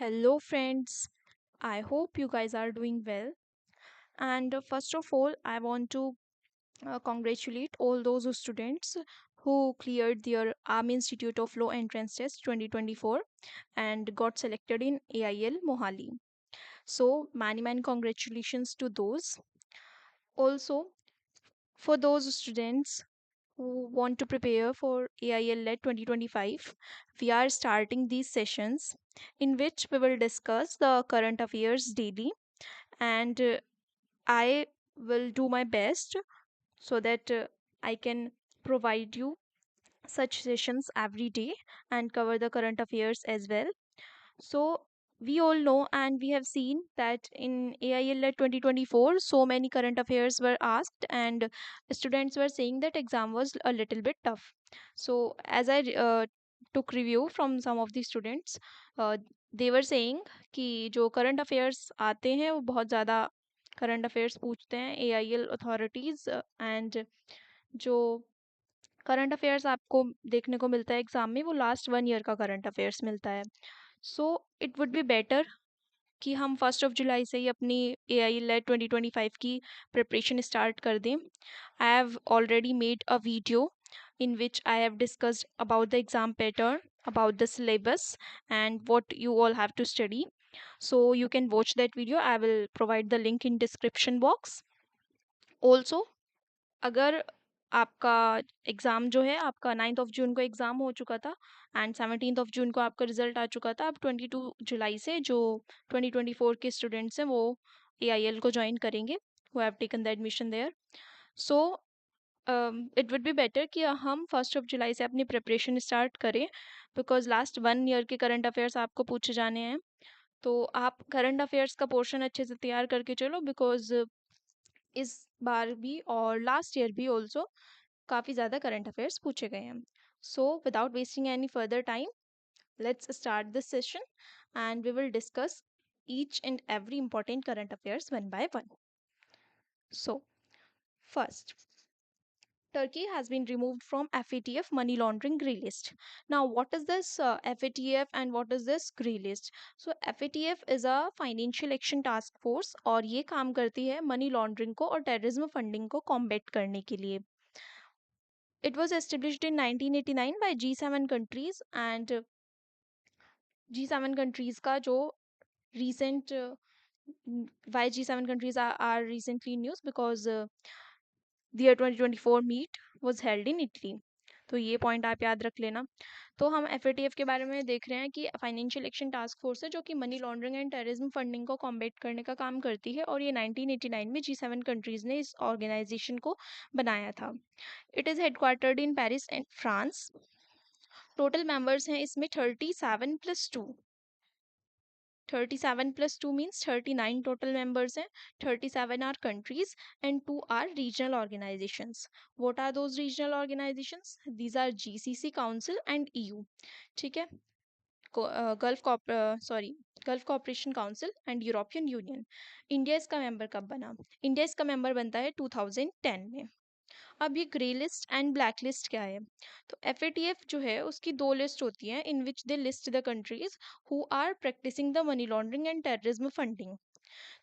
Hello, friends. I hope you guys are doing well. And first of all, I want to congratulate all those students who cleared their Army Institute of Law entrance test 2024 and got selected in AIL Mohali. So, many congratulations to those. Also, for those students who want to prepare for AIL LET 2025, we are starting these sessions in which we will discuss the current affairs daily and I will do my best so that I can provide you such sessions every day and cover the current affairs as well. So, we all know and we have seen that in AIL 2024, so many current affairs were asked, and students were saying that exam was a little bit tough. So, as I took review from some of the students, uh, they were saying कि जो current affairs आते हैं वो बहुत ज़्यादा current affairs पूछते हैं AIL authorities and जो करंट अफेयर्स आपको देखने को मिलता है एग्जाम में वो लास्ट 1 ईयर का करंट अफेयर्स मिलता है सो इट वुड बी बेटर कि हम 1 जुलाई से ही अपनी AI लेट 2025 की प्रिपरेशन स्टार्ट कर दें I have already made a video in which I have discussed about the exam pattern, about the syllabus, and what you all have to study. So you can watch that video. I will provide the link in description box. Also, अगर आपका exam जो है आपका 9 जून को exam हो चुका था and 17 जून को आपका रिजल्ट आ चुका था अब 22 जुलाई से जो 2024 के स्टूडेंट्स हैं वो AIL को ज्वाइन करेंगे who have taken the admission there so it would be better कि हम 1 जुलाई से अपनी प्रिपरेशन स्टार्ट करें बिकॉज लास्ट 1 ईयर के करंट अफेयर्स आपको पूछे जाने हैं तो आप करंट अफेयर्स का पोर्शन अच्छे से तैयार करके चलो बिकॉज इस बार भी और लास्ट ईयर भी ऑल्सो काफ़ी ज़्यादा करंट अफेयर्स पूछे गए हैं so without wasting any further time let's start this session and we will discuss each and every important current affairs one by one. So, first, Turkey has been removed from FATF money laundering grey list. Now, what is this FATF and what is this grey list? So, FATF is a financial action task force और ये काम करती है money laundering को और terrorism funding को combat करने के लिए. It was established in 1989 by G7 countries and G7 countries का जो recent why G7 countries are recently in news because the year 2024 meet was held in Italy. तो ये पॉइंट आप याद रख लेना तो हम FATF के बारे में देख रहे हैं कि फाइनेंशियल एक्शन टास्क फोर्स है जो कि money laundering and terrorism funding को कॉम्बैट करने का काम करती है और ये 1989 में G7 कंट्रीज ने इस ऑर्गेनाइजेशन को बनाया था it is headquartered in Paris and France total members हैं इसमें 37 plus 2 means 39 total members हैं 37 are countries and 2 are regional organizations. What are those regional organizations? These are GCC Council and EU. ठीक है Gulf Cooperation Council and European Union India इसका member कब बना India इसका member बनता है 2010 में अब ये grey list and black list क्या है तो FATF जो है उसकी दो लिस्ट होती हैं in which they list the countries who are practising the money laundering and terrorism funding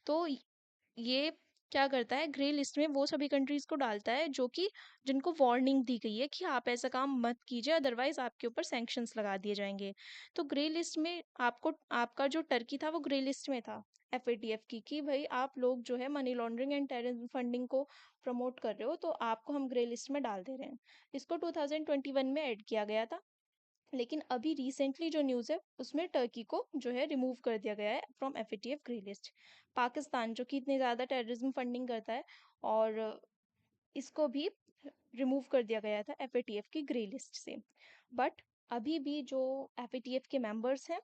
तो ये क्या करता है ग्रे लिस्ट में वो सभी कंट्रीज को डालता है जो कि जिनको वार्निंग दी गई है कि आप ऐसा काम मत कीजिए अदरवाइज आपके ऊपर सैंक्शंस लगा दिए जाएंगे तो ग्रे लिस्ट में आपको आपका जो टर्की था वो ग्रे लिस्ट में था FATF की कि भाई आप लोग जो है money laundering and terrorism funding को प्रमोट कर रहे हो तो आपको हम ग्रे लिस्ट में डाल दे रहे हैं इसको 2021 में ऐड किया गया था लेकिन अभी रिसेंटली जो न्यूज़ है उसमें टर्की को जो है रिमूव कर दिया गया है from FATF grey list Pakistan जो कि इतनी ज़्यादा टेररिज्म फंडिंग करता है और इसको भी रिमूव कर दिया गया था FATF की ग्रे लिस्ट से बट अभी भी जो FATF के मेंबर्स हैं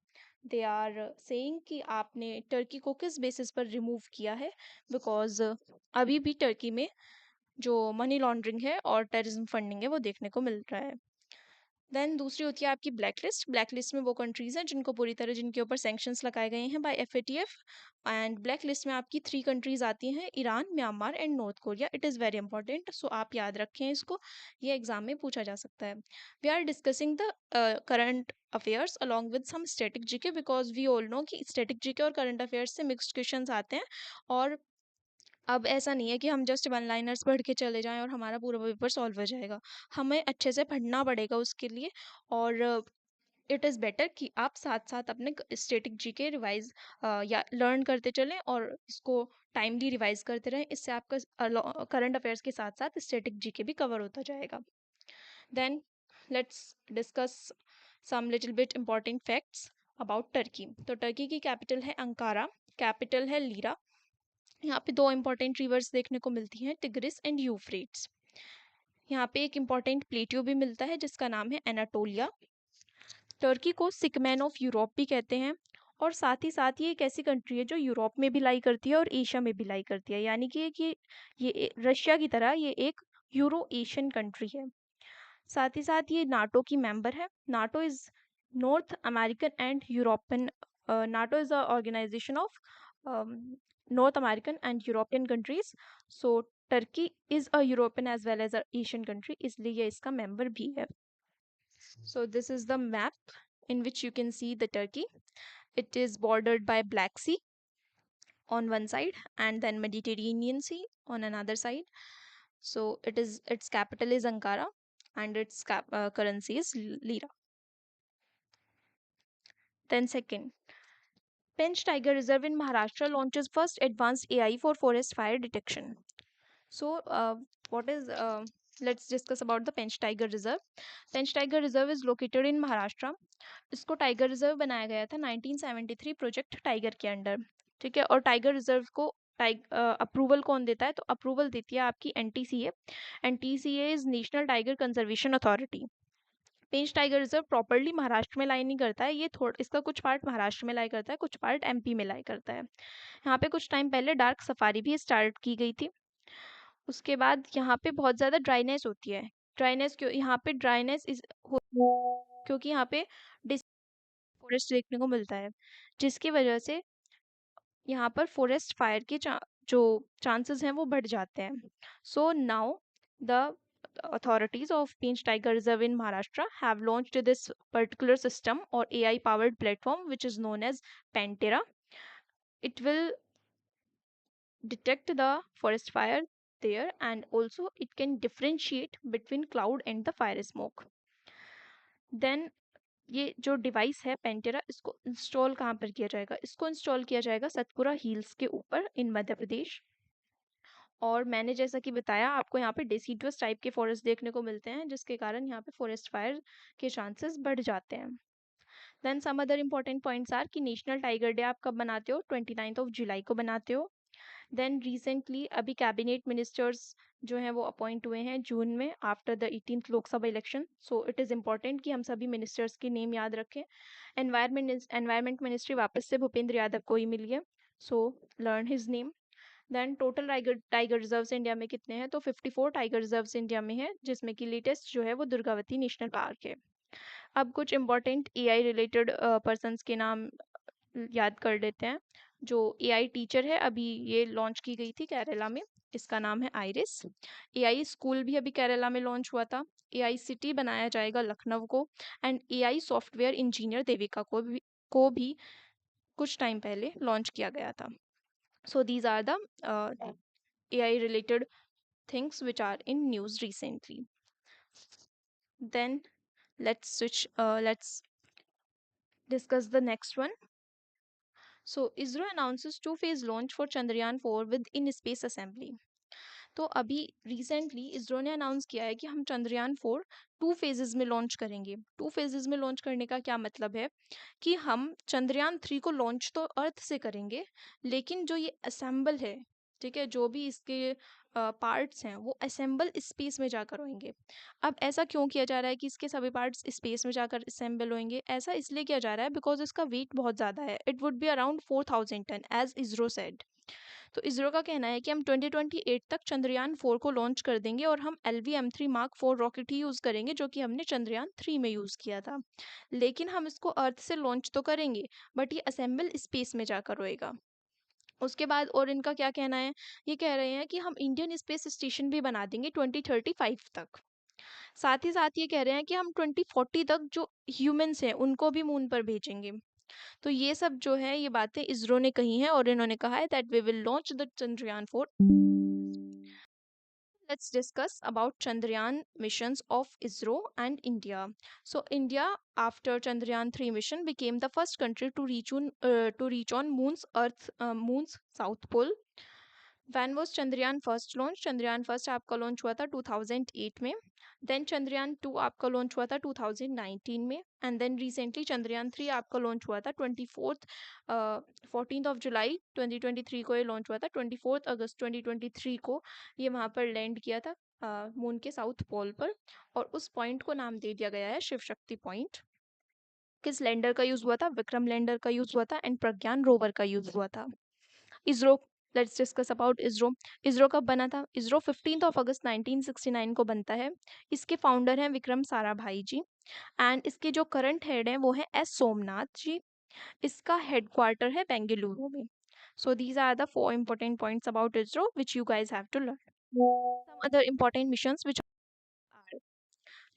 दे आर सेइंग कि आपने टर्की को किस बेसिस पर रिमूव किया है बिकॉज अभी भी टर्की में जो मनी लॉन्ड्रिंग है और टेररिज्म फंडिंग है वो देखने को मिल रहा है देन दूसरी होती है आपकी ब्लैक लिस्ट। ब्लैक लिस्ट में वो कंट्रीज़ हैं जिनको पूरी तरह जिनके ऊपर सैंक्शंस लगाए गए हैं by FATF। And black list में आपकी 3 कंट्रीज़ आती हैं, Iran, Myanmar and North Korea. It is very important, so आप याद रखें इसको, ये एग्जाम में पूछा जा सकता है। We are discussing the current affairs along with some static GK, because we all know कि स्टैटिक जीके और करंट अफेयर्स से मिक्स्ड क्वेश्चंस आते हैं। और अब ऐसा नहीं है कि हम जस्ट वन लाइनर्स पढ़ के चले जाएं और हमारा पूरा पेपर सॉल्व हो जाएगा। हमें अच्छे से पढ़ना पड़ेगा उसके लिए। और इट इज़ बेटर कि आप साथ साथ अपने स्टैटिक जीके रिवाइज या लर्न करते चलें और इसको टाइमली रिवाइज करते रहें। इससे आपका करंट अफेयर्स के साथ साथ स्टैटिक जीके भी कवर होता जाएगा। Then let's discuss some little bit important facts about Turkey. तो टर्की की कैपिटल है अंकारा, कैपिटल है लीरा। यहाँ पे 2 इंपॉर्टेंट रिवर्स देखने को मिलती हैं, टिग्रिस एंड यूफ्रेट्स। यहाँ पे एक इम्पॉर्टेंट प्लेट्यू भी मिलता है जिसका नाम है एनाटोलिया। टर्की को सिकमैन ऑफ यूरोप भी कहते हैं। और साथ ही साथ ये एक ऐसी कंट्री है जो यूरोप में भी लाई करती है और एशिया में भी लाई करती है, यानी कि ये रशिया की तरह ये एक यूरो एशियन कंट्री है। साथ ही साथ ये नाटो की मेंबर है। NATO is North American and European, NATO is a organisation of North American and European countries. So Turkey is a European as well as a Asian country, इसलिए ये इसका member भी है। So this is the map in which you can see the Turkey. It is bordered by Black Sea on one side and then Mediterranean Sea on another side. So its capital is Ankara and its currency is lira. Then second, Pench Tiger Reserve in Maharashtra launches first advanced AI for forest fire detection. So what is let's discuss about the Pench Tiger Reserve. Pench Tiger Reserve is located in Maharashtra. इसको tiger reserve बनाया गया था 1973 project tiger के under, ठीक है। और tiger reserve को approval कौन देता है? तो अप्रूवल देती है आपकी NTCA। NTCA is national tiger conservation authority. Pench tiger reserve properly Maharashtra में लाई नहीं करता है, ये थोड़ा इसका कुछ पार्ट महाराष्ट्र में लाई करता है, कुछ पार्ट MP में लाई करता है। यहाँ पे कुछ टाइम पहले डार्क सफारी भी स्टार्ट की गई थी। उसके बाद यहाँ पे बहुत ज़्यादा ड्राइनेस होती है। ड्राइनेस क्यों यहाँ पे ड्राइनेस इज क्योंकि यहाँ पे फॉरेस्ट देखने को मिलता है, जिसकी वजह से यहाँ पर फॉरेस्ट फायर के जो चांसेस हैं वो बढ़ जाते हैं। So now the authorities of Peach Tiger Reserve in Maharashtra have launched this particular system or AI powered platform which is known as Pantera. It will detect the forest fire there and also it can differentiate between cloud and the fire smoke. Then ये जो device है पेंटेरा, इसको install कहाँ पर किया जाएगा? इसको install किया जाएगा सतपुरा हिल्स के ऊपर इन मध्य प्रदेश। और मैंने जैसा कि बताया आपको, यहाँ पे डेसिडुअस टाइप के फॉरेस्ट देखने को मिलते हैं जिसके कारण यहाँ पे फॉरेस्ट फायर के चांसेस बढ़ जाते हैं। Then some other important points are कि नेशनल टाइगर डे आप कब बनाते हो? 29 जुलाई को बनाते हो। देन रिसेंटली अभी कैबिनेट मिनिस्टर्स जो हैं वो अपॉइंट हुए हैं जून में after the 18th Lok Sabha election. So it is important कि हम सभी मिनिस्टर्स के नेम याद रखें। एनवायरमेंट मिनिस्ट्री वापस से भूपेंद्र यादव को ही मिली है, so learn his name. Then total tiger reserves India में कितने हैं? तो 54 टाइगर रिजर्व्स इंडिया में है, जिसमें कि लेटेस्ट जो है वो दुर्गावती नेशनल पार्क है। अब कुछ इंपॉर्टेंट AI रिलेटेड पर्सनस के नाम याद कर लेते हैं। जो AI टीचर है, अभी ये लॉन्च की गई थी केरला में, इसका नाम है आइरिस। AI स्कूल भी अभी केरला में लॉन्च हुआ था। AI सिटी बनाया जाएगा लखनऊ को। And AI software engineer Devika को भी कुछ टाइम पहले लॉन्च किया गया था। So these are the AI related things which are in news recently. Then let's discuss the next one. So ISRO announces two-phase launch for Chandrayaan 4 with in-space assembly. तो अभी recently ISRO ने announce किया है कि हम Chandrayaan 4 2 फेजेस में launch करेंगे। 2 phases में लॉन्च करने का क्या मतलब है कि हम Chandrayaan 3 को लॉन्च तो अर्थ से करेंगे, लेकिन जो ये असेंबल है, ठीक है, जो भी इसके पार्ट्स हैं वो असेंबल स्पेस में जाकर होंगे। अब ऐसा क्यों किया जा रहा है कि इसके सभी पार्ट्स स्पेस में जाकर असेंबल होंगे? ऐसा इसलिए किया जा रहा है बिकॉज इसका वेट बहुत ज़्यादा है। It would be around 4000 ton as ISRO said. तो इसरो का कहना है कि हम 2028 तक चंद्रयान 4 को लॉन्च कर देंगे और हम LVM-3 मार्क 4 रॉकेट ही यूज़ करेंगे जो कि हमने चंद्रयान 3 में यूज़ किया था। लेकिन हम इसको अर्थ से लॉन्च तो करेंगे, बट ये असेंबल स्पेस में जाकर होएगा। उसके बाद और इनका क्या कहना है, ये कह रहे हैं कि हम इंडियन स्पेस स्टेशन भी बना देंगे 2035 तक। साथ ही साथ ये कह रहे हैं कि हम 2040 तक जो ह्यूमंस हैं उनको भी मून पर भेजेंगे। तो ये सब जो है ये बातें इसरो ने कही हैं और इन्होंने कहा है that we will launch the Chandrayaan 4. Let's discuss about Chandrayaan missions of ISRO and India. So India, after Chandrayaan 3 mission, became the first country to reach on moon's south pole. When was Chandrayaan first launched? Chandrayaan first आपका launch हुआ था 2008 में. Then Chandrayaan 2 आपका launch हुआ था 2019 में. And then recently Chandrayaan 3 आपका launch हुआ था 14th of July 2023 को ये लॉन्च हुआ था. 24th अगस्त 2023 को ये वहाँ पर लैंड किया था मून के साउथ पोल पर. और उस पॉइंट को नाम दे दिया गया है शिव शक्ति पॉइंट. किस लैंडर का यूज़ हुआ था? विक्रम लैंडर का यूज़ हुआ था एंड प्रज्ञान रोवर का यूज़ हुआ था. ISRO, let's discuss about ISRO. ISRO कब बना था? इसरो 15th of August 1969 को बनता है. इसके फाउंडर हैं विक्रम साराभाई जी एंड इसके जो करंट हेड हैं वो हैं एस सोमनाथ जी. इसका हेडक्वार्टर है बेंगलुरु में. So these are the 4 important points about ISRO which you guys have to learn. Some other important missions which are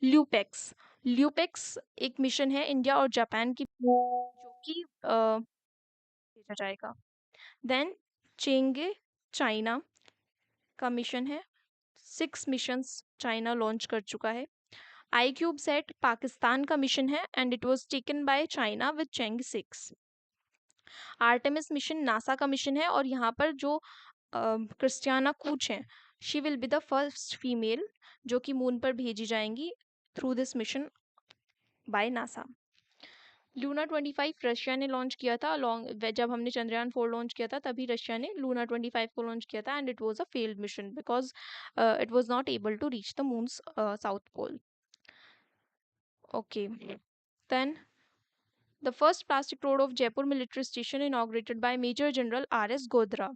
LUPEX. LUPEX एक मिशन है इंडिया और जापान की जो कि भेजा जाएगा. देन चेंगे चाइना का मिशन है. 6 मिशंस चाइना लॉन्च कर चुका है. आई क्यूब सेट पाकिस्तान का मिशन है and it was taken by China with Chang'e 6. Artemis mission NASA का मिशन है और यहाँ पर जो क्रिस्टियाना कूच हैं, she will be the first female जो कि मून पर भेजी जाएंगी through this mission by NASA. Luna 25 Russia ने लॉन्च किया था अलॉन्ग. जब हमने चंद्रयान 4 लॉन्च किया था तभी रशिया ने लूना 25 को लॉन्च किया था and it was a failed mission because it was not able to reach the moon's south pole. Okay. Then the first plastic road of Jaipur military station inaugurated by major general RS Godhara.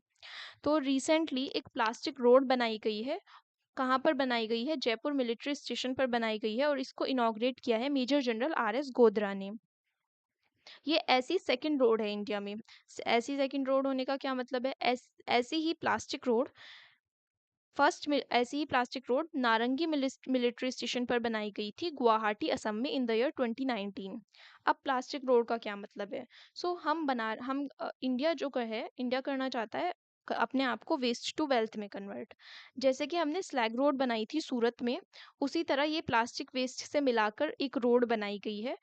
तो recently एक plastic road बनाई गई है. कहाँ पर बनाई गई है? जयपुर मिलिट्री स्टेशन पर बनाई गई है और इसको इनॉग्रेट किया है मेजर जनरल RS गोधरा ने. ये ऐसी सेकंड रोड है इंडिया में. ऐसी सेकंड रोड होने का क्या मतलब है? ऐसी ही प्लास्टिक रोड ऐसी ही प्लास्टिक रोड नारंगी मिलिट्री स्टेशन पर बनाई गई थी गुवाहाटी असम में इन द ईयर 2019. अब प्लास्टिक रोड का क्या मतलब है? इंडिया जो है इंडिया करना चाहता है अपने आप को वेस्ट टू वेल्थ में कन्वर्ट. जैसे कि हमने स्लैग रोड बनाई थी सूरत में, उसी तरह ये प्लास्टिक वेस्ट से मिलाकर एक रोड बनाई गई है.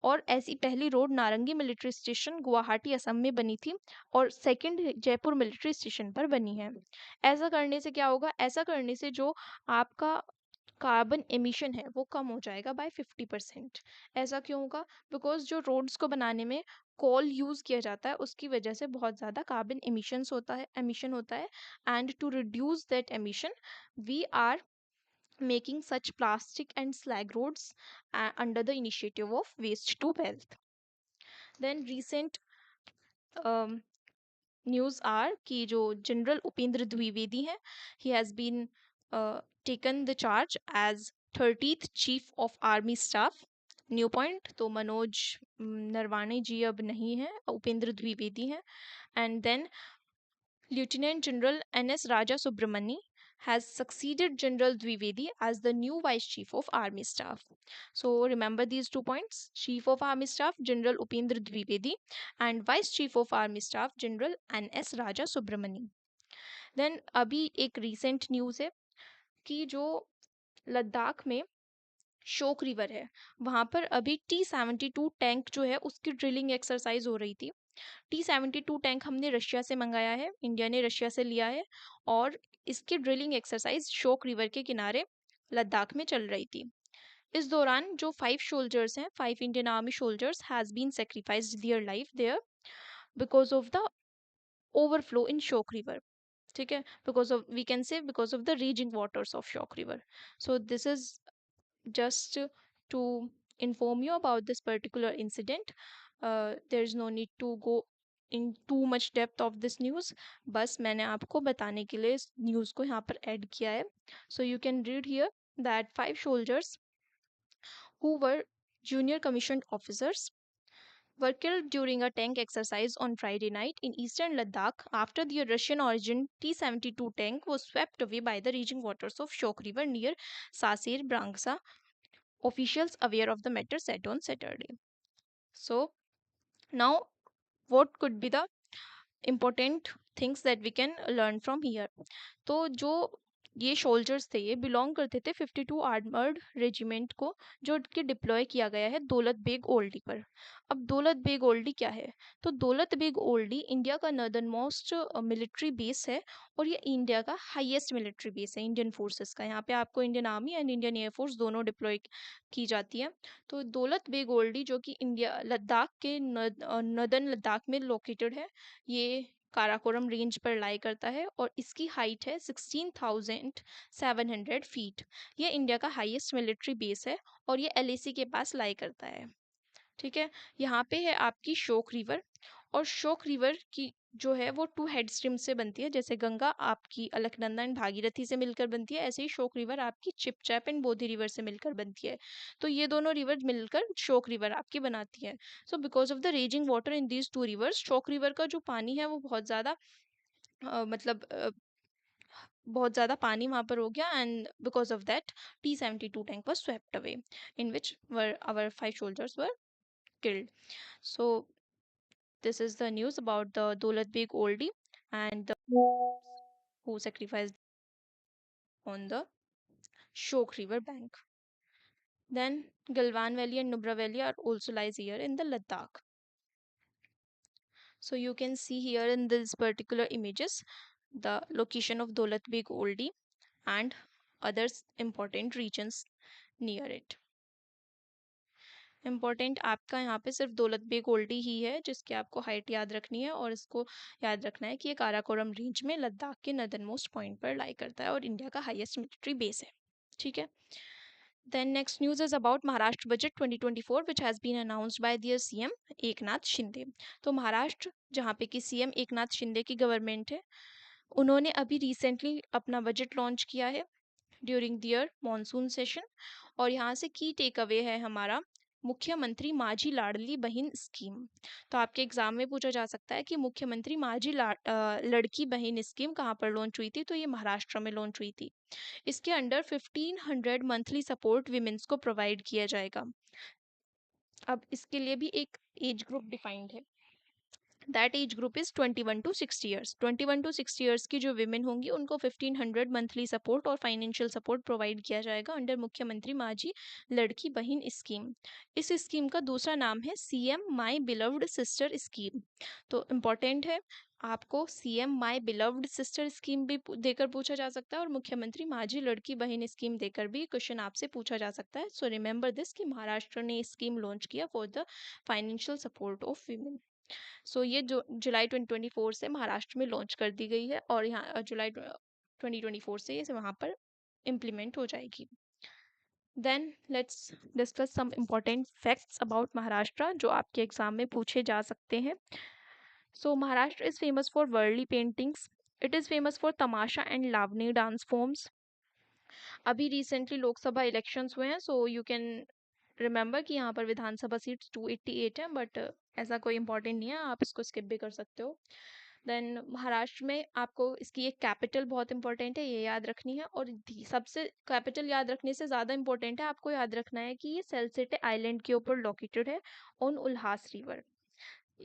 और ऐसी पहली रोड नारंगी मिलिट्री स्टेशन गुवाहाटी असम में बनी थी और सेकंड जयपुर मिलिट्री स्टेशन पर बनी है. ऐसा करने से क्या होगा? ऐसा करने से जो आपका कार्बन एमिशन है वो कम हो जाएगा बाय 50%. ऐसा क्यों होगा? बिकॉज जो रोड्स को बनाने में कोल यूज़ किया जाता है उसकी वजह से बहुत ज़्यादा कार्बन एमिशन होता है and to reduce that emission we are making such plastic and slag roads under the initiative of waste to wealth. Then recent um, news are कि जो जनरल उपेंद्र द्विवेदी हैं, he has been taken the charge as 30th chief of army staff. New point. तो मनोज नरवाणे जी अब नहीं है, उपेंद्र द्विवेदी हैं. And then Lieutenant General N.S. Raja Subramani has succeeded General Dwivedi as the new Vice Chief of Army Staff. So remember these 2 points: Chief of Army Staff General Upendra Dwivedi and Vice Chief of Army Staff General N.S. Raja Subramani. Then अभी एक recent news है कि जो लद्दाख में शोक river है वहाँ पर अभी T-72 टैंक जो है उसकी ड्रिलिंग एक्सरसाइज हो रही थी. T-72 टैंक हमने रशिया से मंगाया है, इंडिया ने रशिया से लिया है और इसकी ड्रिलिंग एक्सरसाइज शोक रिवर के किनारे लद्दाख में चल रही थी. इस दौरान जो 5 सोल्जर्स हैं, 5 Indian army soldiers has been sacrificed their life there because of the overflow in Shyok river. ठीक है, because of we can say because of the rising waters of Shyok river. So this is just to inform you about this particular incident. There is no need to go in too much depth of this news, बस मैंने आपको बताने के लिए इस news को यहाँ पर ऐड किया है. So you can read here that 5 soldiers who were junior commissioned officers were killed during a tank exercise on Friday night in eastern Ladakh after the Russian origin T-72 tank was swept away by the raging waters of Shok River near Sasir Brangsa, officials aware of the matter said on Saturday. So, now what could be the important things that we can learn from here? तो जो ये soldiers थे ये belong करते थे 52 armoured regiment को, जो कि डिप्लॉय किया गया है दौलत बेग ओल्डी पर. अब दौलत बेग ओल्डी क्या है? तो दौलत बेग ओल्डी इंडिया का नॉर्दर्न मोस्ट मिलिट्री बेस है, और ये इंडिया का हाईएस्ट मिलिट्री बेस है इंडियन फोर्सेस का. यहाँ पे आपको Indian army and Indian air force दोनों डिप्लॉय की जाती है. तो दौलत बेग ओल्डी जो कि इंडिया लद्दाख के नॉर्दर्न लद्दाख में लोकेटेड है, ये काराकोरम रेंज पर लाई करता है और इसकी हाइट है 16,700 फीट. ये इंडिया का हाईएस्ट मिलिट्री बेस है और ये एलएसी के पास लाई करता है. ठीक है, यहाँ पे है आपकी शोक रिवर, और शोक रिवर की जो है वो 2 हेड स्ट्रीम से बनती है. जैसे गंगा आपकी अलकनंदा एंड भागीरथी से मिलकर बनती है, ऐसे ही शोक रिवर आपकी चिपचैप एंड बोधी रिवर से मिलकर बनती है. तो ये दोनों रिवर मिलकर शोक रिवर आपकी बनाती है. So because of the raising water in these 2 reverse, शोक रिवर का जो पानी है वो बहुत ज़्यादा मतलब बहुत ज़्यादा पानी वहाँ पर हो गया, and because of that T-72 tank was swept away in which were our 5 soldiers were killed. So this is the news about the Daulat Beg oldie and the who sacrificed on the Shok River bank. Then Galwan Valley and Nubra Valley are also lies here in the Ladakh. So you can see here in this particular images the location of Daulat Beg oldie and other important regions near it. Important आपका यहाँ पे सिर्फ दौलत बेग ओल्डी ही है जिसकी आपको height याद रखनी है, और इसको याद रखना है कि ये काराकोरम रेंज में लद्दाख के नदर्न मोस्ट पॉइंट पर लाई करता है और इंडिया का हाईएस्ट मिलिट्री बेस है. ठीक है. Then next news is about Maharashtra budget 2024 which has been announced by their CM Eknath Shinde. तो महाराष्ट्र जहाँ पे कि CM एकनाथ शिंदे की गवर्नमेंट है, उन्होंने अभी रिसेंटली अपना बजट लॉन्च किया है ड्यूरिंग दियर मॉनसून सेशन. और यहाँ से की टेक अवे है हमारा मुख्यमंत्री माझी लाडली बहन स्कीम. तो आपके एग्जाम में पूछा जा सकता है कि मुख्यमंत्री माझी लड़की बहन स्कीम कहाँ पर लॉन्च हुई थी? तो ये महाराष्ट्र में लॉन्च हुई थी. इसके अंडर 1500 मंथली सपोर्ट विमेंस को प्रोवाइड किया जाएगा. अब इसके लिए भी एक एज ग्रुप डिफाइंड है. That age group is 21 to 60 years. 21 to 60 years की जो विमेन होंगी उनको 1500 मंथली सपोर्ट और फाइनेंशियल सपोर्ट प्रोवाइड किया जाएगा अंडर मुख्यमंत्री माझी लड़की बहन स्कीम. इस स्कीम का दूसरा नाम है CM माई बिलव्ड सिस्टर स्कीम. तो इम्पॉर्टेंट है, आपको CM माई बिलव्ड सिस्टर स्कीम भी देकर पूछा जा सकता है और मुख्यमंत्री माझी लड़की बहन स्कीम देकर भी क्वेश्चन आपसे पूछा जा सकता है. सो रिमेंबर दिस कि महाराष्ट्र ने स्कीम लॉन्च किया for the financial support of women. So ये जो जुलाई 2024 से महाराष्ट्र में लॉन्च कर दी गई है और यहाँ जुलाई 2024 से ये वहाँ पर इम्प्लीमेंट हो जाएगी. Then let's discuss some important facts about Maharashtra जो आपके एग्जाम में पूछे जा सकते हैं. So Maharashtra is famous for वर्ल्डली paintings. It is famous for Tamasha and Lavani dance forms. अभी रिसेंटली लोकसभा इलेक्शंस हुए हैं, सो यू कैन रिमेंबर कि यहाँ पर विधानसभा सीट्स 288 है, बट ऐसा कोई इंपॉर्टेंट नहीं है, आप इसको स्किप भी कर सकते हो. देन महाराष्ट्र में आपको इसकी एक कैपिटल बहुत इंपॉर्टेंट है, ये याद रखनी है. और सबसे कैपिटल याद रखने से ज़्यादा इंपॉर्टेंट है आपको याद रखना है कि ये सेलसिटे आइलैंड के ऊपर लोकेटेड है ऑन उल्हास रिवर.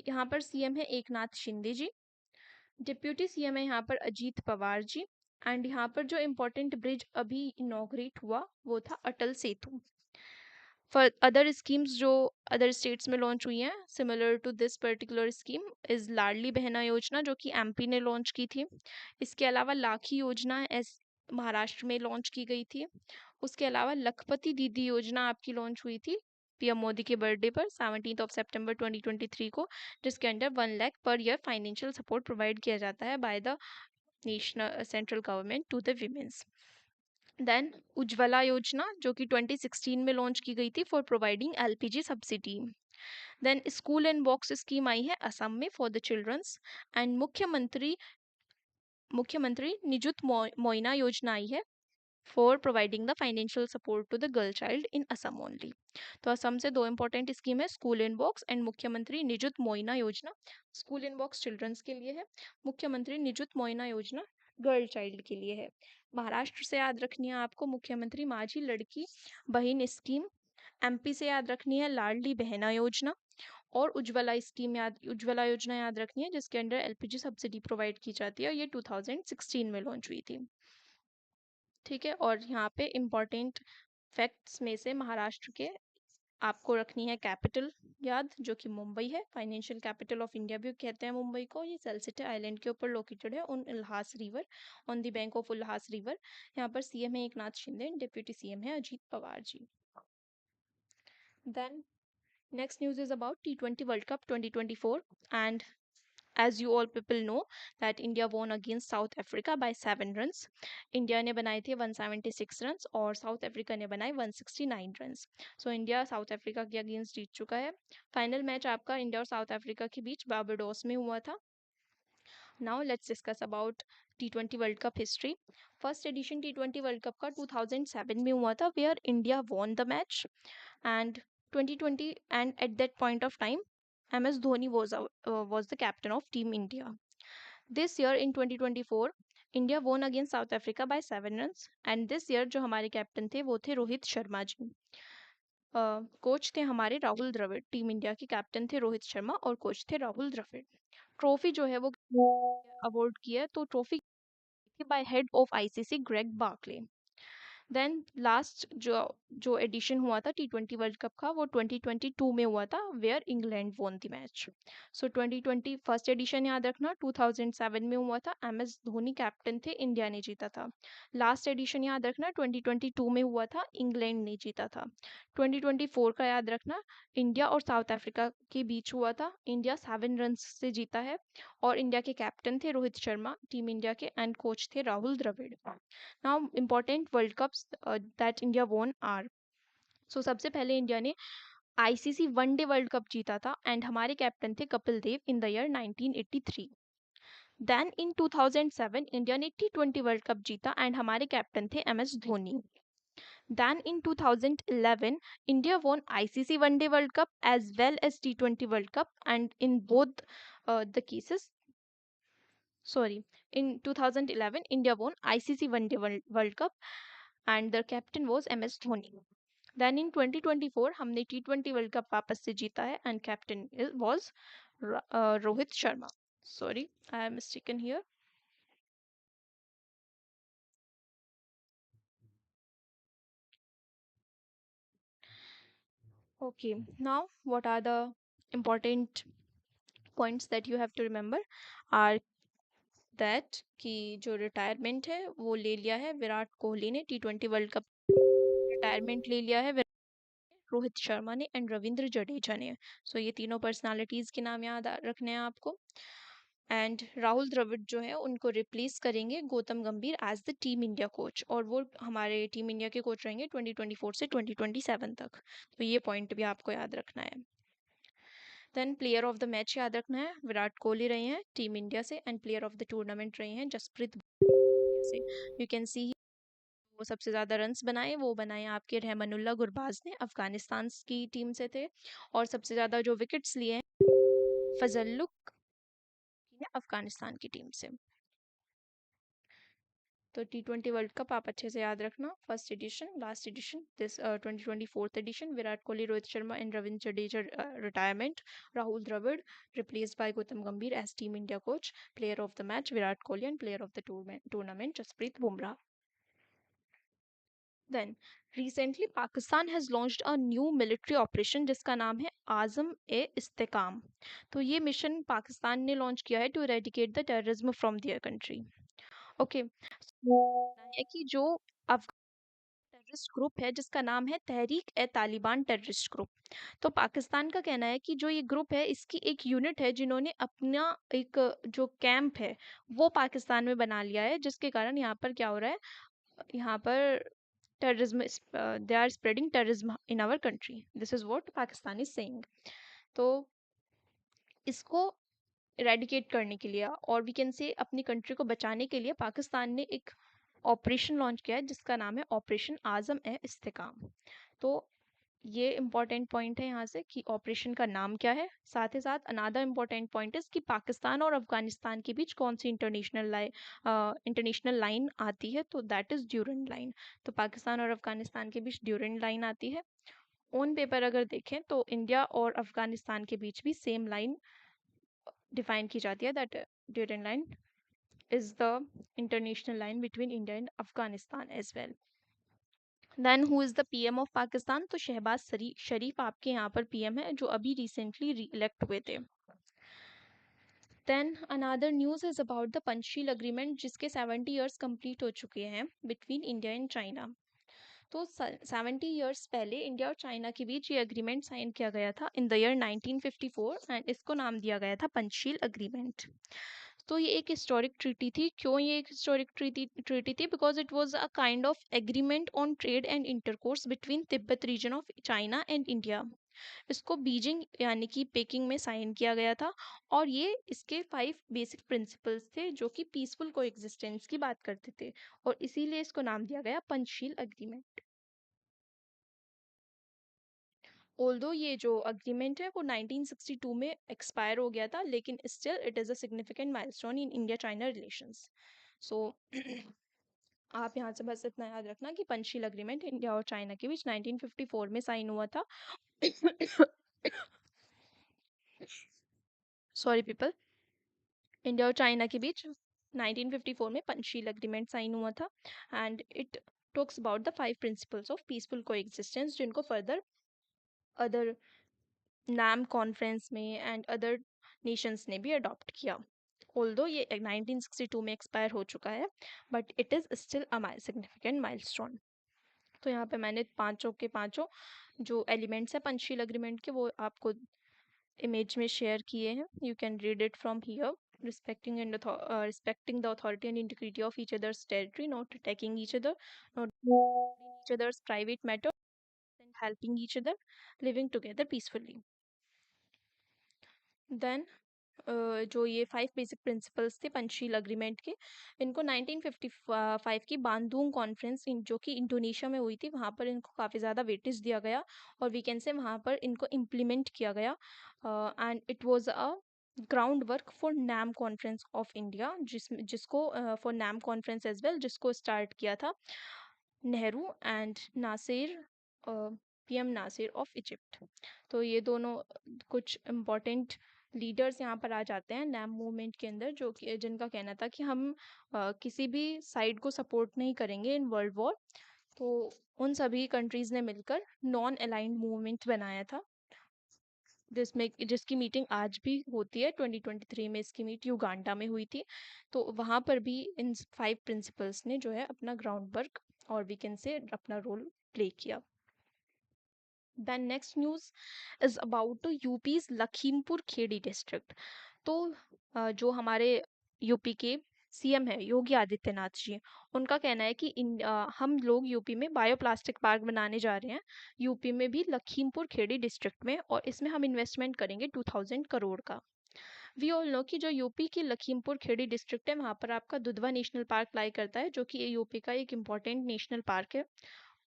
यहाँ पर CM है एकनाथ शिंदे जी. डिप्यूटी CM है यहाँ पर अजीत पवार जी. एंड यहाँ पर जो इम्पोर्टेंट ब्रिज अभी इनॉग्रेट हुआ वो था Atal Setu. For other schemes जो अदर स्टेट्स में लॉन्च हुई हैं similar to this particular scheme is Ladli Behna Yojana जो कि MP ने लॉन्च की थी. इसके अलावा लाखी योजना महाराष्ट्र में लॉन्च की गई थी. उसके अलावा लखपति दीदी योजना आपकी लॉन्च हुई थी PM मोदी के बर्थडे पर 17 सितंबर 2023 को, जिसके under 1 lakh per year financial support provide किया जाता है by the national central government to the womens. Then Ujjwala Yojana जो कि 2016 में लॉन्च की गई थी for providing LPG subsidy. Then school and box scheme आई है असम में for the children's. And Mukhyamantri Nijut Moina Yojana आई है for providing the financial support to the girl child in Assam only. तो असम से दो इंपॉर्टेंट स्कीम है, school in box and Mukhyamantri Nijut Moina Yojana. School in box children's के लिए है, मुख्यमंत्री निजुत मोइना योजना गर्ल चाइल्ड के लिए है। महाराष्ट्र से याद रखनी है आपको मुख्यमंत्री माझी लड़की बहन स्कीम। एमपी से याद रखनी है लाडली बहना योजना। और उज्ज्वला योजना याद रखनी है जिसके अंडर एलपीजी सब्सिडी प्रोवाइड की जाती है, और ये 2016 में लॉन्च हुई थी। ठीक है, और यहाँ पे इम्पॉर्टेंट फैक्ट्स में से महाराष्ट्र के आपको रखनी है कैपिटल याद, जो कि मुंबई है। फाइनेंशियल कैपिटल ऑफ इंडिया भी कहते हैं मुंबई को। ये सेलसिटी आइलैंड के ऊपर लोकेटेड है on Ulhas river, on the bank of Ulhas river. यहाँ पर सीएम है एकनाथ शिंदे, डिप्यूटी सीएम है Ajit Pawar ji. Then next news is about T20 World Cup 2024, and as you all people know that India won against South Africa by 7 runs. India ने बनाए थे 176 runs और South Africa ने बनाए 169 runs. So India South Africa के against जीत चुका है। Final match आपका इंडिया और साउथ अफ्रीका के बीच बारबाडोस में हुआ था। Now let's discuss about T20 World Cup history. First edition T20 World Cup का 2007 में हुआ था, where India won the match. And 2020, and at that point of time MS Dhoni was the captain of Team India. This year in 2024 India won against South Africa by 7 runs, and this year जो हमारे captain थे वो थे Rohit Sharma ji. Coach थे हमारे Rahul Dravid, team India के captain थे रोहित शर्मा और कोच थे राहुल द्रविड़। ट्रॉफी जो है वो अवार्ड की है, तो trophy by head of ICC Greg Barclay. Then last जो एडिशन हुआ था T20 वर्ल्ड कप का वो 2022 में हुआ था, where England won the match. So 2020 first edition याद रखना 2007 में हुआ था, MS धोनी कैप्टन थे, इंडिया ने जीता था। लास्ट एडिशन याद रखना 2022 में हुआ था, इंग्लैंड ने जीता था। 2024 का याद रखना इंडिया और साउथ अफ्रीका के बीच हुआ था, इंडिया 7 रन से जीता है और इंडिया के कैप्टन थे रोहित शर्मा टीम इंडिया के, एंड कोच थे Rahul Dravid. Now important world cups that India won are. So सबसे पहले इंडिया ने आईसीसी वनडे वर्ल्ड कप जीता था, एंड हमारे कैप्टन थे Kapil Dev in the year 1983। Then in 2007 India ने T20 वर्ल्ड कप जीता, एंड हमारे कैप्टन थे MS Dhoni. Then in 2011, India won ICC One Day World Cup as well as T20 World Cup, and in both the cases, sorry, in 2011, India won ICC One Day World Cup, and the captain was MS Dhoni. Then in 2024, हमने T20 World Cup वापस से जीता है, and captain was Rohit Sharma. Sorry, I am mistaken here. Okay, now what are the important points that you have to remember are that कि जो retirement है वो ले लिया है विराट कोहली ने, T20 वर्ल्ड कप रिटायरमेंट ले लिया है रोहित शर्मा ने एंड रविंद्र जडेजा ने। सो ये तीनों पर्सनालिटीज के नाम याद रखने हैं आपको। एंड राहुल द्रविड़ जो है उनको रिप्लेस करेंगे Gautam Gambhir as the team India coach, और वो हमारे टीम इंडिया के कोच रहेंगे 2024 से 2027 तक। तो ये पॉइंट भी आपको याद रखना है। Then player of the match याद रखना है, विराट कोहली रहे हैं टीम इंडिया से, and player of the tournament रहे हैं जसप्रीत बुमराह से। यू कैन सी वो सबसे ज़्यादा रन्स बनाए वो बनाए आपके रहमानुल्लाह गुरबाज ने, अफगानिस्तान की टीम से थे। और सबसे ज़्यादा जो विकेट्स लिए हैं फजलुक ने, अफगानिस्तान की टीम से। तो T20 वर्ल्ड कप आप अच्छे से याद रखना, first edition, last edition, this 2024 edition, Virat Kohli, Rohit Sharma and Ravindra Jadeja retirement, Rahul Dravid replaced by Gautam Gambhir as team India coach, player of the match Virat Kohli and player of the tournament Jasprit Bumrah. Then recently Pakistan has launched a new military operation जिसका नाम है आज़म ए इस्तेकाम। तो ये mission Pakistan ने launch किया है to eradicate the terrorism from their country. Okay, है कि जो टेररिस्ट ग्रुप है जिसका नाम है तहरीक ए तालिबान टेररिस्ट ग्रुप। तो पाकिस्तान का कहना है कि जो ये ग्रुप है इसकी एक यूनिट है जिन्होंने अपना एक जो कैंप है वो पाकिस्तान में बना लिया है, जिसके कारण यहाँ पर क्या हो रहा है, यहाँ पर terrorism is, they are spreading terrorism in our country. This is what Pakistan is saying. तो इसको इरेडिकेट करने के लिए और वी कैन से अपनी कंट्री को बचाने के लिए पाकिस्तान ने एक ऑपरेशन लॉन्च किया है जिसका नाम है ऑपरेशन आज़म ए इस्तेकाम। तो ये इम्पॉर्टेंट पॉइंट है यहाँ से कि ऑपरेशन का नाम क्या है। साथ ही साथ अनदर इम्पॉर्टेंट पॉइंट है कि पाकिस्तान और अफगानिस्तान के बीच कौन सी इंटरनेशनल लाइन आती है, तो दैट इज़ ड्यूरेंट लाइन। तो पाकिस्तान और अफगानिस्तान के बीच ड्यूरेंट लाइन आती है। ऑन पेपर अगर देखें तो इंडिया और अफगानिस्तान के बीच भी सेम लाइन डिफाइन की जाती है, that Durand line is the international line between India and Afghanistan as well. Then who is the PM of Pakistan? तो शहबाज शरीफ आपके यहाँ पर PM है जो अभी रिसेंटली री इलेक्ट हुए थे। Then another news is about the Panchsheel agreement जिसके 70 years complete हो चुके हैं between India and China। तो 70 ईयर्स पहले इंडिया और चाइना के बीच ये अग्रीमेंट साइन किया गया था इन द ईयर 1954 एंड इसको नाम दिया गया था पंचशील अग्रीमेंट। तो ये एक हिस्टोरिक ट्रीटी थी। क्यों ये एक हिस्टोरिक ट्रीटी थी? Because it was a kind of agreement on trade and intercourse between Tibet region of China and India. इसको बीजिंग यानी कि पेकिंग में साइन किया गया था और ये इसके 5 बेसिक प्रिंसिपल्स थे जो कि पीसफुल को एग्जिस्टेंस की बात करते थे और इसीलिए इसको नाम दिया गया पंचशील अग्रीमेंट। ऑल्दो ये जो अग्रीमेंट है वो 1962 में एक्सपायर हो गया था, लेकिन still it is a significant milestone in India China relations. So आप यहाँ से बस इतना याद रखना कि पंचशील अग्रीमेंट इंडिया और चाइना के बीच 1954 में साइन हुआ था। सॉरी पीपल, इंडिया और चाइना के बीच 1954 में पंचशील एग्रीमेंट साइन हुआ था and it talks about the 5 principles of peaceful coexistence जिनको फर्दर अदर नाम कॉन्फ्रेंस में एंड अदर नेशंस ने भी अडॉप्ट किया। ऑल्दो ये 1962 में एक्सपायर हो चुका है but it is still a significant milestone. तो यहाँ पे मैंने पांचों के पांचों जो एलिमेंट्स हैं पंचशील अग्रीमेंट के वो आपको इमेज में शेयर किए हैं। You can read it from here. Respecting the authority and integrity of each other's territory, not attacking each other, not each other's private matters, and helping each other, living together peacefully. Then जो ये 5 basic principles थे Panchsheel agreement के, इनको 1955 की बांदूंग conference जो कि Indonesia में हुई थी वहाँ पर इनको काफ़ी ज़्यादा वेटेज दिया गया और वी कैन से वहाँ पर इनको इम्प्लीमेंट किया गया and it was a ground work for NAM conference of India जिसको for NAM conference as well जिसको स्टार्ट किया था Nehru and Nasser, PM Nasser of Egypt. तो ये दोनों कुछ इम्पोर्टेंट लीडर्स यहाँ पर आ जाते हैं नैम मूवमेंट के अंदर जो कि जिनका कहना था कि हम किसी भी साइड को सपोर्ट नहीं करेंगे इन वर्ल्ड वॉर। तो उन सभी कंट्रीज़ ने मिलकर नॉन अलाइंड मूवमेंट बनाया था जिसकी मीटिंग आज भी होती है। 2023 में इसकी मीट युगांडा में हुई थी। तो वहाँ पर भी इन 5 प्रिंसिपल्स ने जो है अपना ग्राउंड वर्क और वी कैन से अपना रोल प्ले किया। Then next news is about UP's Lakhimpur Kheri district. तो जो हमारे यूपी के CM है योगी आदित्यनाथ जी, उनका कहना है कि हम लोग यूपी में बायोप्लास्टिक पार्क बनाने जा रहे हैं यूपी में भी लखीमपुर खेड़ी डिस्ट्रिक्ट में, और इसमें हम इन्वेस्टमेंट करेंगे 2000 करोड़ का। वी ऑल नो कि जो यूपी की लखीमपुर खेड़ी डिस्ट्रिक्ट है वहाँ पर आपका दुधवा नेशनल पार्क लाई करता है जो कि यूपी का एक इम्पॉर्टेंट नेशनल पार्क है।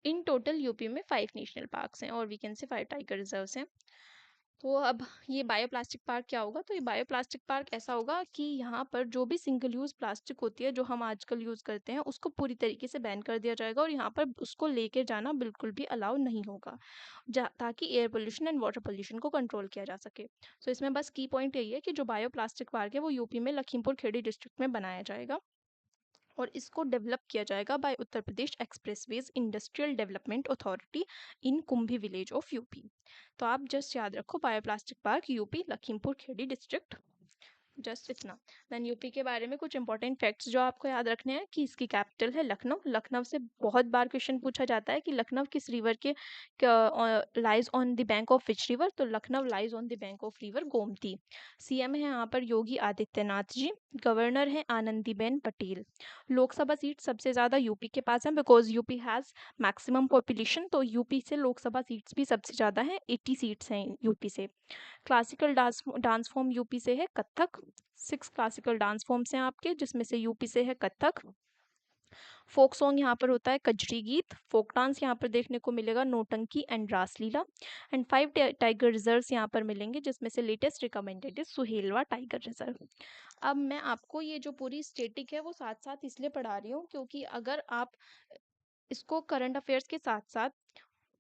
इन टोटल यूपी में 5 नेशनल पार्क्स हैं और वी कैन से 5 टाइगर रिजर्व्स हैं। तो अब ये बायोप्लास्टिक पार्क क्या होगा? तो ये बायोप्लास्टिक पार्क ऐसा होगा कि यहाँ पर जो भी सिंगल यूज़ प्लास्टिक होती है जो हम आजकल यूज़ करते हैं उसको पूरी तरीके से बैन कर दिया जाएगा और यहाँ पर उसको लेके जाना बिल्कुल भी अलाउ नहीं होगा ताकि air pollution and water pollution को कंट्रोल किया जा सके। तो इसमें बस की पॉइंट यही है कि जो बायोप्लास्टिक पार्क है वो यूपी में लखीमपुर खेड़ी डिस्ट्रिक्ट में बनाया जाएगा और इसको डेवलप किया जाएगा by Uttar Pradesh expressways industrial development authority in Kumbhi village of UP. तो आप जस्ट याद रखो bioplastic park UP Lakhimpur Kheri district. Just इतना। देन यूपी के बारे में कुछ इंपॉर्टेंट फैक्ट्स जो आपको याद रखने हैं कि इसकी कैपिटल है लखनऊ। लखनऊ से बहुत बार क्वेश्चन पूछा जाता है कि लखनऊ किस रिवर के lies on the bank of which river, तो Lucknow lies on the bank of river Gomti. CM है यहाँ पर योगी आदित्यनाथ जी। गवर्नर है आनंदीबेन पटेल। लोकसभा सीट सबसे ज़्यादा यूपी के पास है because UP has maximum population, तो यूपी से लोकसभा सीट्स भी सबसे ज़्यादा हैं, 80 सीट्स हैं यूपी से। Classical dance dance form UP से है कथक। 6 क्लासिकल डांस फॉर्म्स हैं आपके, जिसमें से यूपी से है कथक। फोक सॉन्ग यहाँ पर होता है कजरी गीत। फोक डांस यहाँ पर देखने को मिलेगा नौटंकी and Raslila. And 5 tiger reserves यहाँ पर मिलेंगे, जिसमें से लेटेस्ट रिकमेंडेड है सुहेलवा टाइगर रिजर्व। अब मैं आपको ये जो पूरी स्टेटिक है वो साथ साथ इसलिए पढ़ा रही हूँ क्योंकि अगर आप इसको करंट अफेयर्स के साथ साथ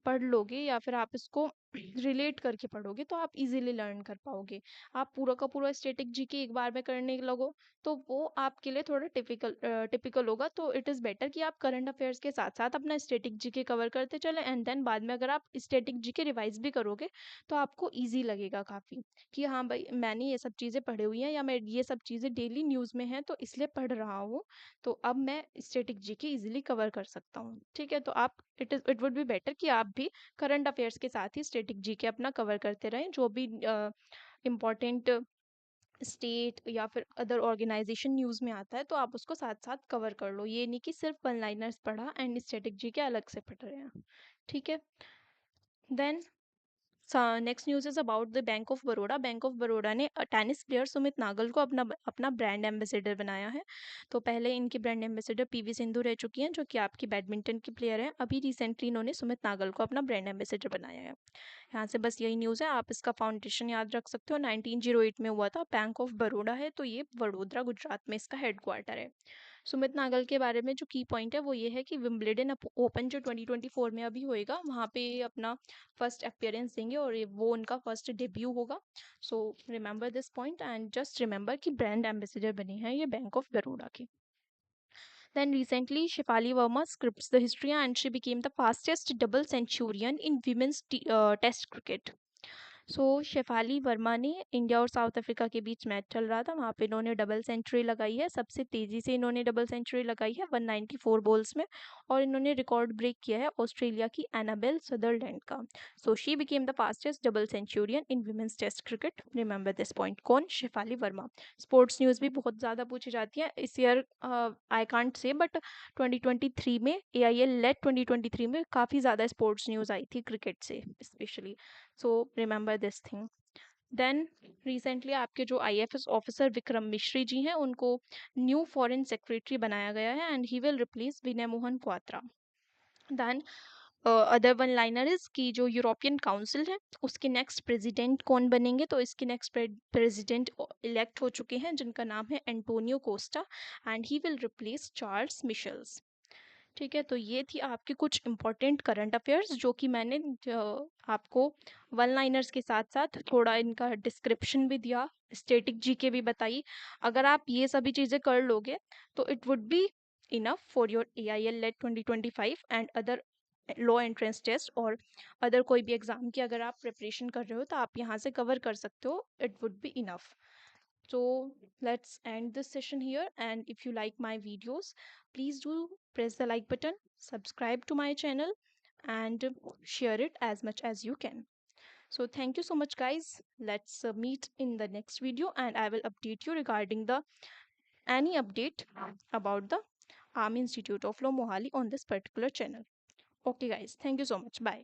पढ़ लोगे या फिर आप इसको रिलेट करके पढ़ोगे तो आप इजीली लर्न कर पाओगे। आप पूरा का पूरा स्टैटिक जीके एक बार में करने लगो तो वो आपके लिए थोड़ा टिपिकल होगा। तो इट इज़ बेटर कि आप करंट अफेयर्स के साथ साथ अपना स्टैटिक जीके कवर करते चले एंड देन बाद में अगर आप स्टैटिक जीके रिवाइज भी करोगे तो आपको ईजी लगेगा काफ़ी कि हाँ भाई मैंने ये सब चीज़ें पढ़ी हुई हैं या मैं ये सब चीज़ें डेली न्यूज़ में हैं तो इसलिए पढ़ रहा हूँ। तो अब मैं स्टैटिक जीके इजीली कवर कर सकता हूँ। ठीक है, तो आप इट वुड बी बेटर कि आप भी करंट अफेयर्स के साथ ही स्टैटिक जीके अपना कवर करते रहें। जो भी इम्पोर्टेंट स्टेट या फिर अदर ऑर्गेनाइजेशन न्यूज़ में आता है तो आप उसको साथ साथ कवर कर लो। ये नहीं कि सिर्फ वन लाइनर्स पढ़ा एंड स्टैटिक जीके अलग से पढ़ रहे हैं। ठीक है। Then next news is about the bank of Baroda. Bank of Baroda ने टेनिस प्लेयर सुमित नागल को अपना अपना ब्रांड एम्बेसडर बनाया है। तो पहले इनकी ब्रांड एम्बेसडर पीवी सिंधु रह चुकी हैं जो कि आपकी बैडमिंटन की प्लेयर हैं। अभी रिसेंटली इन्होंने सुमित नागल को अपना ब्रांड एम्बेसडर बनाया है। यहाँ से बस यही न्यूज़ है, आप इसका फाउंडेशन याद रख सकते हो। 1908 में हुआ था। बैंक ऑफ बड़ौदा है तो ये वडोदरा गुजरात में इसका हेडक्वार्टर है। सुमित नागल के बारे में जो की पॉइंट है वो ये है कि विंबलडन ओपन जो 2024 में अभी होएगा वहाँ पे अपना फर्स्ट अपीयरेंस देंगे और वो उनका फर्स्ट डेब्यू होगा। सो remember this point and just remember कि ब्रांड एम्बेसडर बने हैं ये बैंक ऑफ बड़ौदा के। Then recently, Shefali Verma scripts the history and she became the fastest double centurion in women's test cricket. सो शेफाली वर्मा ने इंडिया और south Africa के बीच match चल रहा था, वहाँ पे इन्होंने डबल सेंचुरी लगाई है। सबसे तेज़ी से इन्होंने डबल सेंचुरी लगाई है 194 बॉल्स में। और इन्होंने रिकॉर्ड ब्रेक किया है ऑस्ट्रेलिया की एनाबेल सदरलैंड का। So she became the fastest double centurion in women's test cricket. Remember this point. कौन? शेफाली वर्मा। स्पोर्ट्स न्यूज़ भी बहुत ज़्यादा पूछी जाती है इस year. I can't say but 2023 में AIL लेट 2023 में काफ़ी ज़्यादा स्पोर्ट्स न्यूज़ आई थी क्रिकेट से specially. So remember this thing. Then recently आपके जो IFS ऑफिसर विक्रम मिश्री जी हैं उनको न्यू फॉरेन सेक्रेटरी बनाया गया है and he will replace Vinay Mohan Kwatra. Then other one liner is कि जो यूरोपियन काउंसिल है उसके नेक्स्ट प्रेसिडेंट कौन बनेंगे, तो इसके नेक्स्ट प्रेसिडेंट इलेक्ट हो चुके हैं जिनका नाम है Antonio Costa and he will replace Charles Michels. ठीक है, तो ये थी आपके कुछ इंपॉर्टेंट करंट अफेयर्स जो कि मैंने आपको वन लाइनर्स के साथ साथ थोड़ा इनका डिस्क्रिप्शन भी दिया, स्टैटिक जीके भी बताई। अगर आप ये सभी चीज़ें कर लोगे तो it would be enough for your AIL लेट 2025 and other law entrance test और अदर कोई भी एग्ज़ाम की अगर आप प्रिपरेशन कर रहे हो तो आप यहाँ से कवर कर सकते हो। It would be enough. So let's end this session here. And if you like my videos, please do press the like button, subscribe to my channel, and share it as much as you can. So thank you so much, guys. Let's meet in the next video, and I will update you regarding the any update about the Army Institute of Law Mohali on this particular channel. Okay, guys. Thank you so much. Bye.